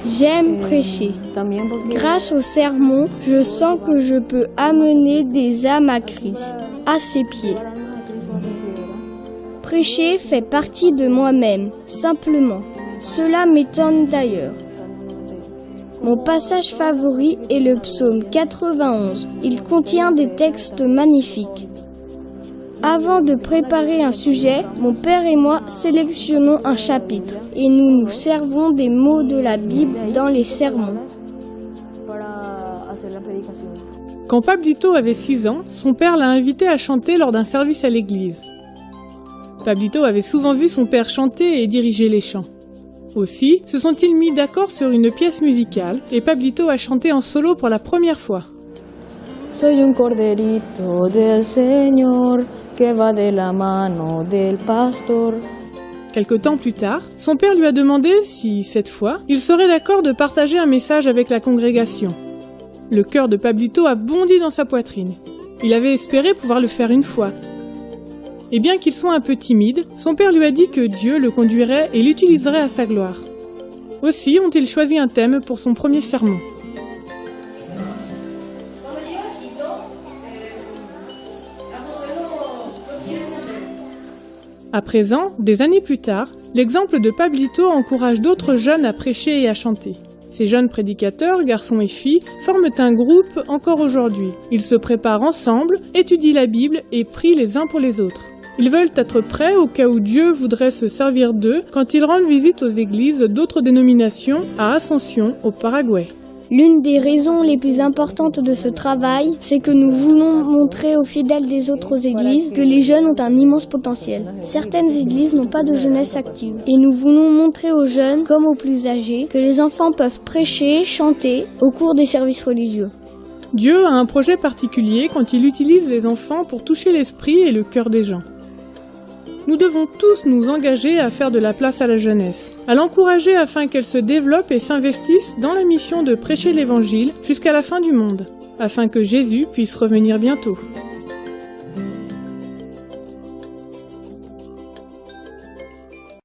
J'aime prêcher. Grâce au sermon, je sens que je peux amener des âmes à Christ, à ses pieds. Prêcher fait partie de moi-même, simplement. Cela m'étonne d'ailleurs. Mon passage favori est le psaume 91. Il contient des textes magnifiques. Avant de préparer un sujet, mon père et moi sélectionnons un chapitre et nous nous servons des mots de la Bible dans les sermons. Quand Pablito avait 6 ans, son père l'a invité à chanter lors d'un service à l'église. Pablito avait souvent vu son père chanter et diriger les chants. Aussi, se sont-ils mis d'accord sur une pièce musicale et Pablito a chanté en solo pour la première fois. Soy un corderito del Señor que va de la mano del pastor. Quelque temps plus tard, son père lui a demandé si, cette fois, il serait d'accord de partager un message avec la congrégation. Le cœur de Pablito a bondi dans sa poitrine. Il avait espéré pouvoir le faire une fois. Et bien qu'il soit un peu timide, son père lui a dit que Dieu le conduirait et l'utiliserait à sa gloire. Aussi ont-ils choisi un thème pour son premier sermon. À présent, des années plus tard, l'exemple de Pablito encourage d'autres jeunes à prêcher et à chanter. Ces jeunes prédicateurs, garçons et filles, forment un groupe encore aujourd'hui. Ils se préparent ensemble, étudient la Bible et prient les uns pour les autres. Ils veulent être prêts au cas où Dieu voudrait se servir d'eux quand ils rendent visite aux églises d'autres dénominations à Ascension, au Paraguay. L'une des raisons les plus importantes de ce travail, c'est que nous voulons montrer aux fidèles des autres églises que les jeunes ont un immense potentiel. Certaines églises n'ont pas de jeunesse active et nous voulons montrer aux jeunes comme aux plus âgés que les enfants peuvent prêcher, chanter au cours des services religieux. Dieu a un projet particulier quand il utilise les enfants pour toucher l'esprit et le cœur des gens. Nous devons tous nous engager à faire de la place à la jeunesse, à l'encourager afin qu'elle se développe et s'investisse dans la mission de prêcher l'Évangile jusqu'à la fin du monde, afin que Jésus puisse revenir bientôt.